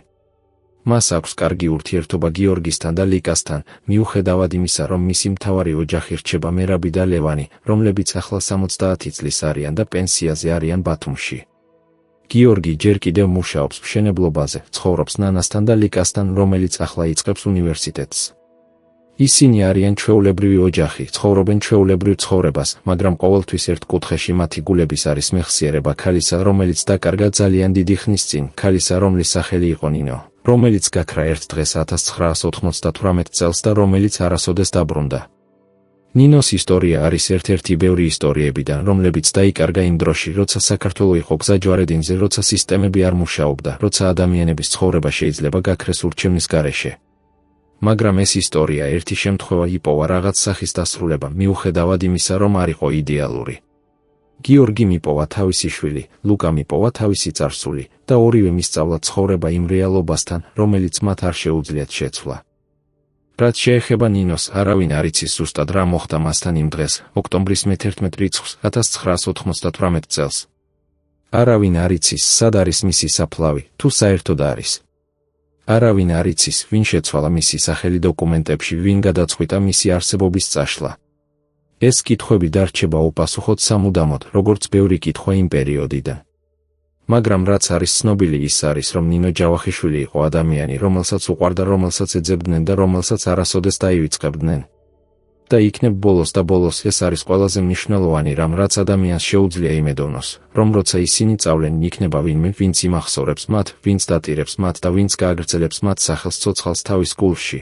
მას აქვს კარგი ურთიერთობა გიორგისთან და ლიკასთან, მიუხედავად იმისა, რომ მისი მთავარი ოჯახი რჩება მერაბი და ლევანი, რომლებიც ახლა 70 წლის არიან და პენსიაზე არიან ბათუმში. გიორგი ჯერ კიდევ მუშაობს მშენებლობაზე, ცხოვრობს ნანასთან და ლიკასთან, რომელიც ახლა იწყებს უნივერსიტეტს. ისინი არიან ჩვეულებრივი ოჯახი, ცხოვრობენ ჩვეულებრივ ცხოვრებას, მაგრამ ყოველთვის ერთ კუთხეში მათი გულების არის მეხსიერება ქალისა, რომელიც დაკარგა ძალიან დიდი ხნის წინ, ქალისა, რომლის სახელი იყო ნინო, რომელიც გაქრა ერთ დღეს 1998 წელს და რომელიც არასოდეს დაბრუნდა. ნინოს ისტორია არის ერთ-ერთი ბევრი ისტორიებიდან, რომლებიც დაიკარგა იმ დროში, როცა საქართველო იყო გზაჯვარედინზე, როცა სისტემები არ მუშაობდა, როცა ადამიანების ცხოვრება შეიძლება გაქრეს ურჩევნის გარეშე. მაგრამ ეს ისტორია ერთი შემთხვევა იპოვა რაღაც სახის დასრულება, მიუხედავად იმისა, რომ არ იყო იდეალური. გიორგი მიპოვა თავისი შვილი, ლუკა მიპოვა თავისი წარსული და ორივე მისწავლა ცხოვრება იმ რეალობასთან, რომელიც მათ არ შეუძლიათ შეცვლა. რაც შეეხება ნინოს, არავინ არ იცის ზუსტად რა მოხდა მასთან იმ დღეს, ოქტომბრის 11 რიცხვს 1998 წელს. არავინ არ იცის, სად არის მისი საფლავი, თუ საერთოდ არის. არავინ არ იცის, ვინ შეცვალა მისი სახელი დოკუმენტებში, ვინ გადაწყვიტა მისი არსებობის წაშლა. ეს კითხვები დარჩება უპასუხოდ სამუდამოდ, როგორც ბევრი კითხვა იმ პერიოდიდან. მაგრამ რაც არის ცნობილი ის არის, რომ ნინო ჯავახიშვილი იყო ადამიანი, რომელსაც უყვარდა, რომელსაც ეძებდნენ და რომელსაც არასოდეს დაივიწყებდნენ. და იქნებ ბოლოს და ბოლოს ეს არის ყველაზე მნიშვნელოვანი რამ, რაც ადამიანს შეუძლია იმედოვნოს, რომ როცა ისინი წავლენ, იქნება ვინმე, ვინც იმახსოვრებს მათ, ვინც დატირებს მათ და ვინც გააგრძელებს მათ სახელს ცოცხალს თავის გულში.